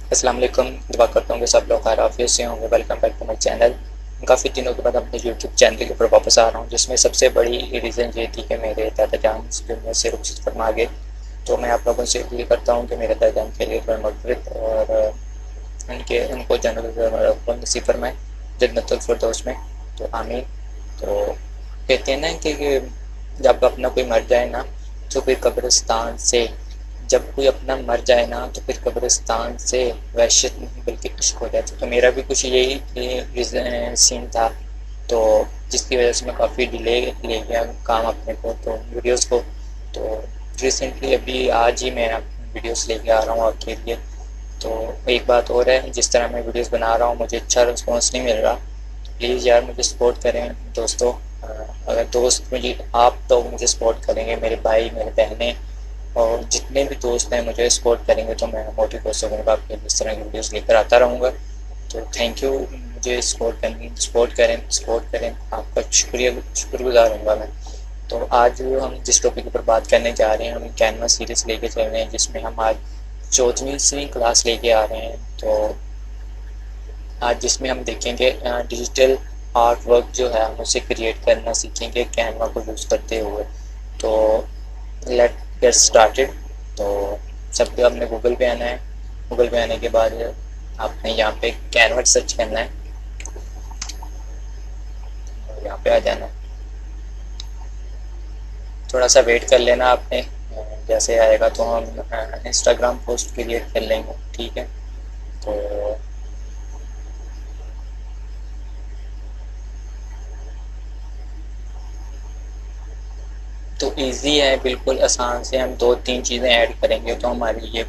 अस्सलाम वालेकुम। दुआ करता हूँ कि सब लोग खैर आफियत से होंगे। Welcome back to my channel. काफ़ी दिनों के बाद अपने यूट्यूब चैनल के ऊपर वापस आ रहा हूँ, जिसमें सबसे बड़ी रीज़न ये थी कि मेरे दादा जान दुनिया से रुखसत फरमा गए। तो मैं आप लोगों से अपील करता हूँ कि मेरे दादा जान के लिए थोड़ा मग़फ़िरत और उनको जन्नत नसीब फरमाए, जन्नतुल फिरदौस में। तो आमीन। तो कहते हैं ना कि जब अपना कोई मर जाए ना, तो फिर कब्रिस्तान से जब कोई अपना मर जाए ना, तो फिर कब्रिस्तान से वहशत नहीं बल्कि इश्क हो जाता है। तो मेरा भी कुछ यही सीन था, तो जिसकी वजह से मैं काफ़ी डिले ले गया काम अपने को, तो वीडियोस को। तो रिसेंटली अभी आज ही मैं वीडियोस लेके आ रहा हूँ आपके लिए। तो एक बात और है, जिस तरह मैं वीडियोस बना रहा हूँ मुझे अच्छा रिस्पॉन्स नहीं मिल रहा, तो प्लीज़ यार मुझे सपोर्ट करें दोस्तों। अगर दोस्त मुझे आप तो मुझे सपोर्ट करेंगे, मेरे भाई मेरे बहनें और जितने भी दोस्त हैं मुझे सपोर्ट करेंगे, तो मैं मोटिव हो सकूँगा, आपके इस तरह की वीडियोस लेकर आता रहूँगा। तो थैंक यू, मुझे सपोर्ट करें, आपका शुक्रगुज़ार होऊंगा मैं। तो आज हम जिस टॉपिक पर बात करने जा रहे हैं, हम कैनवा सीरीज़ लेके चल रहे हैं, जिसमें हम आज 14वीं क्लास लेके आ रहे हैं। तो आज जिसमें हम देखेंगे डिजिटल आर्ट वर्क जो है हम उसे क्रिएट करना सीखेंगे कैनवा को यूज़ करते हुए। तो लेट गेट स्टार्टेड। तो सबसे आपने गूगल पे आना है। गूगल पे आने के बाद आपने यहाँ पे कैनवा सर्च करना है और यहाँ पे आ जाना है। थोड़ा सा वेट कर लेना आपने, जैसे आएगा तो हम इंस्टाग्राम पोस्ट क्रिएट कर लेंगे, ठीक है। तो इजी है, बिल्कुल आसान से हम दो तीन चीज़ें ऐड करेंगे तो हमारी ये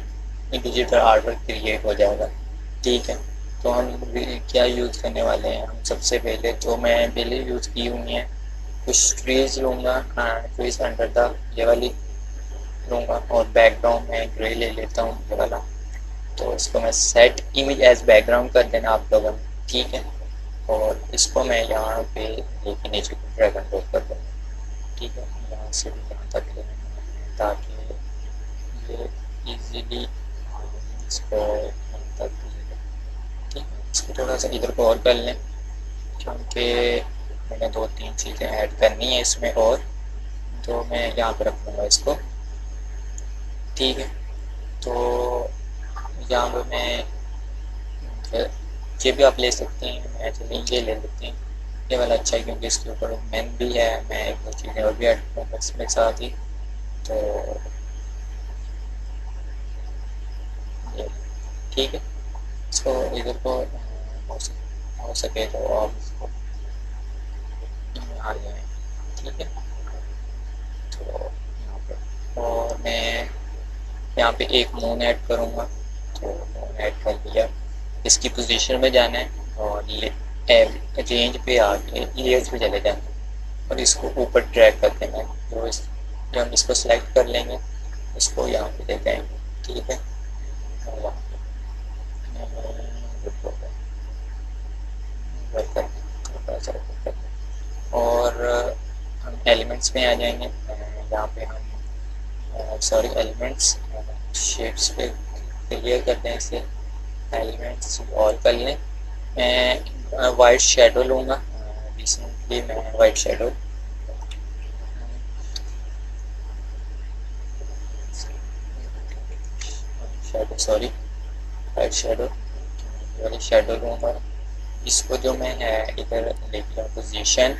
डिजिटल आर्ट वर्क क्रिएट हो जाएगा, ठीक है। तो हम क्या यूज़ करने वाले हैं, हम सबसे पहले तो मैं पहले यूज़ की हुई हैं कुछ ट्रीज लूँगा, ट्रीज अंडर द ये वाली लूँगा, और बैकग्राउंड में ग्रे ले लेता हूँ ये वाला। तो इसको मैं सेट इमेज एज बैकग्राउंड कर देना आप लोगों ने, ठीक है। और इसको मैं यहाँ पे लेके नीचे को ड्रैग एंड ड्रॉप कर दूँगा, ठीक है। यहाँ से भी यहाँ तक लेना है ताकि ये इजीली इसको यहाँ तक ले लें, ठीक है। इसको थोड़ा सा इधर को और कर लें, क्योंकि मैंने दो तीन चीज़ें ऐड करनी है इसमें, और तो मैं यहाँ पर रख लूँगा इसको, ठीक है। तो यहाँ पर मैं ये भी आप ले सकते हैं, मैं चलिए ये ले लेते हैं, ये वाला अच्छा है क्योंकि इसके ऊपर मेन भी है। मैं एक दो चीज़ें और भी ऐड करूँगा इसमें साथ ही। तो ये ठीक है, इसको इधर को हो सके तो आप इसको आ जाए, ठीक है। तो यहाँ पर और मैं यहाँ पे एक मून ऐड करूँगा, तो मून ऐड कर लिया। इसकी पोजीशन में जाना है और रेंज पे आके लेयर्स पे चले जाना है और इसको ऊपर ड्रैग कर देना है। जो हम इसको सेलेक्ट कर लेंगे, इसको यहाँ पे ले जाएंगे, ठीक है। और यहाँ पे और हम एलिमेंट्स में आ जाएंगे। यहाँ पे हम सॉरी एलिमेंट्स शेप्स पे क्लियर करते हैं इसे, एलिमेंट्स और कर लें। मैं वाइट शेडो लूँगा, रिसेंटली मैं white shadow sorry white shadow वाली शेडो लूँगा। इसको जो मैं है इधर लेके पोजीशन,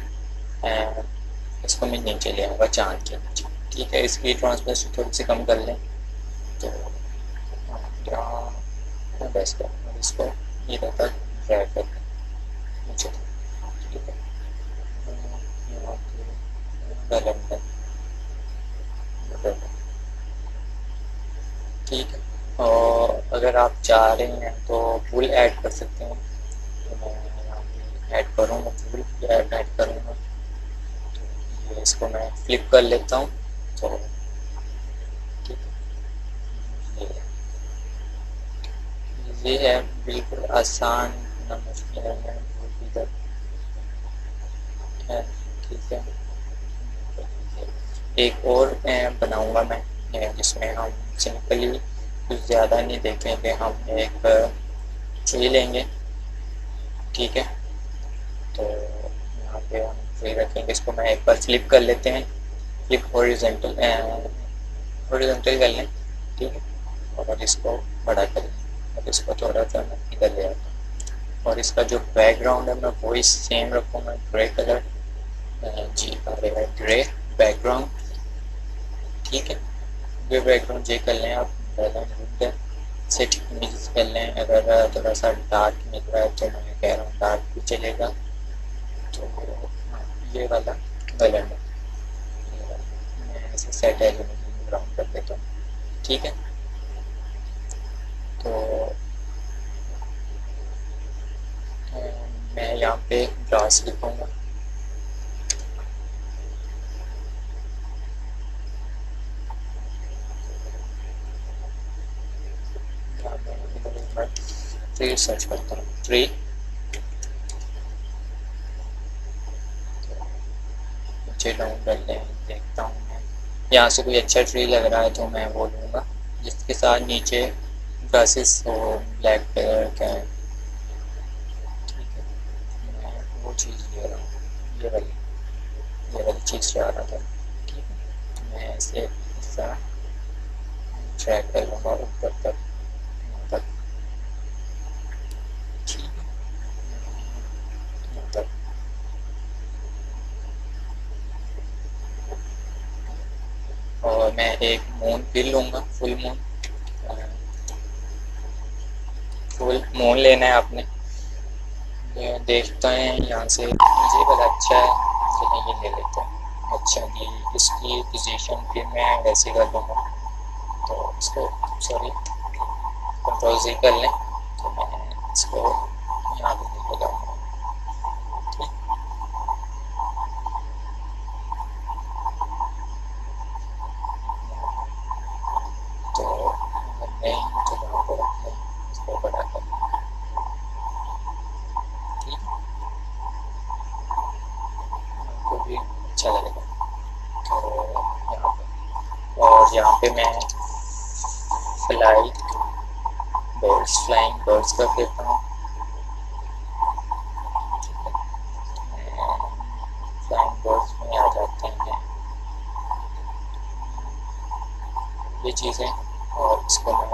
इसको मैं नीचे ले आऊँगा चाँद के नीचे, ठीक है। इसकी ट्रांसपेरेंसी थोड़ी सी कम कर लें, तो यहाँ बेस्ट है। इसको इधर तक ड्रैग कर नीचे, ठीक है। ठीक है। और अगर आप चाह रहे हैं तो फूल ऐड कर सकते हैं, तो मैं यहाँ पे ऐड करूँगा, फूल ऐड करूँगा। तो ये इसको मैं फ्लिप कर लेता हूँ, तो ठीक है। ये है बिल्कुल आसान, ना मुश्किल है, इधर है, ठीक है। एक और बनाऊंगा मैं जिसमें हम सिंपली कुछ ज़्यादा नहीं देखेंगे, हम एक ट्री लेंगे, ठीक है। तो यहाँ पे हम ट्री रखेंगे, इसको मैं एक बार फ्लिप कर लेते हैं, फ्लिप हॉरिजॉन्टल हॉरिजॉन्टल कर लें, ठीक है। और इसको बड़ा कर लें और इसको थोड़ा सा मैं इधर ले आता हूँ। और इसका जो बैकग्राउंड है मैं वही सेम रखूँगा, ग्रे कलर, जी आ रहा है ग्रे बैकग्राउंड, ठीक है। ये बैकग्राउंड ये कर लें आप, बैकग्राउंड सेट इमेज कर लें। अगर थोड़ा सा डार्क मिल रहा है तो मैं कह रहा हूँ डार्क भी चलेगा। तो ये वाला कलर है, मैं ऐसे सेट है ब्राउन कर देता हूँ, ठीक है। तो मैं यहाँ पे ग्रास लिखूँगा, ट्री सर्च करता हूँ, ट्री, नीचे डाउन कर लें, देखता हूँ मैं यहाँ से कोई अच्छा ट्री लग रहा है तो मैं वो लूँगा जिसके साथ नीचे ग्रासेस हो ब्लैक कलर का है, ठीक है। मैं वो चीज़ ले रहा हूँ, ये वाली चीज़ चाह रहा था, ठीक है। मैं इसे ऐसा ट्रैक कर लूँगा ऊपर तक, तक, ठीक है, तक। और मैं एक मून फिर लूँगा, फुल मून लेना है आपने। ये देखते हैं यहाँ से, मुझे वाला अच्छा है तो नहीं, ये ले लेते हैं। अच्छा जी, इसकी पोजीशन फिर मैं वैसे कर दूँगा, तो इसको सॉरी कंट्रोल Z कर लें, तो मैं इसको यहाँ पे लेके जाऊँगा, ठीक। तो अगर नहीं तो यहाँ पर रख लें, इसको बड़ा कर लें, ठीक है, आपको भी अच्छा लगेगा। तो यहाँ पे, और यहाँ पे मैं फ्लाई बर्ड्स, फ्लाइंग बर्ड्स कर देता हूँ, फ्लाइंग बर्ड्स में आ जाते हैं ये चीज़ें, और इसको मैं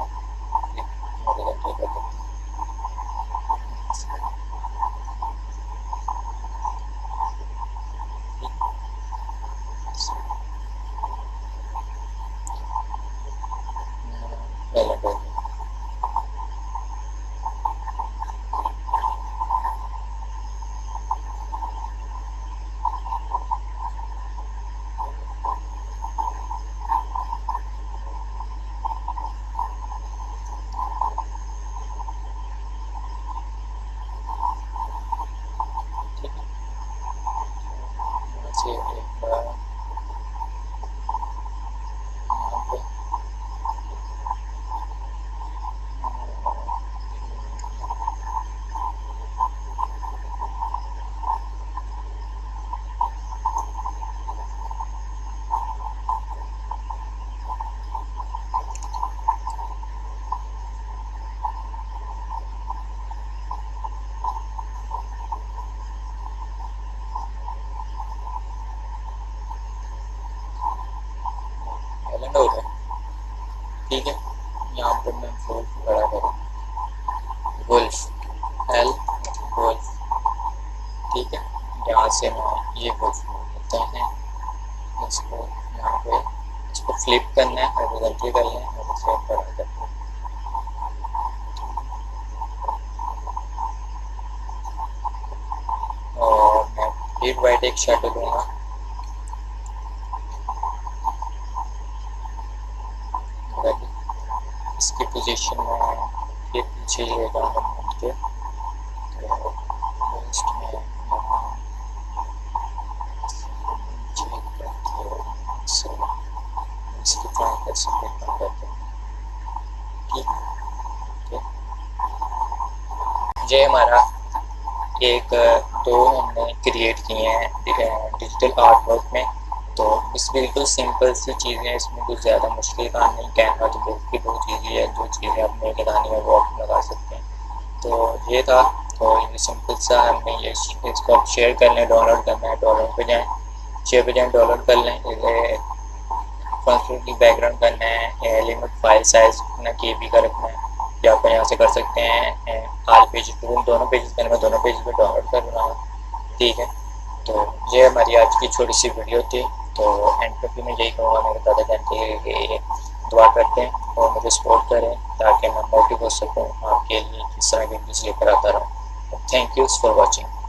कर देता हूँ, से एक बार यहाँ पे एलेंड हो गया, ठीक है। यहाँ पर मैं वुल्फ बड़ा करूँगा, वुल्फ एल वुल्फ, ठीक है। यहाँ से मैं ये वुल्फ लेते हैं, इसको यहाँ पे इसको फ्लिप करना है, हॉरिजॉन्टल करना है और इसे बड़ा करना है, और मैं फिर वाइट एक शैडो लूँगा, इसकी पोजीशन में फिर पीछे ले जाऊँगा घूम के, तो मोस्ट में यहाँ इसकी ट्राई कर सकते हैं, करते हैं, ठीक है। ये हमारा एक दो हमने क्रिएट किए हैं डिजिटल आर्ट वर्क में, तो इस बिल्कुल सिंपल सी चीज़ें हैं, इसमें कुछ ज़्यादा मुश्किल काम नहीं। कैनवा तो बहुत ही बहुत ईजी है, जो चीज़ें आपने लगानी है वो आप लगा सकते हैं। तो ये था, तो ये सिंपल सा हमने ये इसको आप शेयर कर लें, डाउनलोड करना है डाउनलोड पे जाएँ, शेयर पे जाएँ डाउनलोड कर लें। इसे ट्रांसपेरेंटली बैकग्राउंड करना है, लिमिट फाइल साइज ना केबी का रखना है, या आप यहाँ से कर सकते हैं ऑल पेज टू, दोनों पेजेस मैंने मैं दोनों पेज पे डाउनलोड कर रहा हूँ, ठीक है। तो ये हमारी आज की छोटी सी वीडियो थी। तो एंड पे भी मैं यही कहूँगा, मेरे दादा जान के लिए दुआ करते हैं और मुझे सपोर्ट करें ताकि मैं मोटिव हो सकूँ आपके लिए किस तरह की वीडियोज़ लेकर आता रहूँ। Thank you for watching.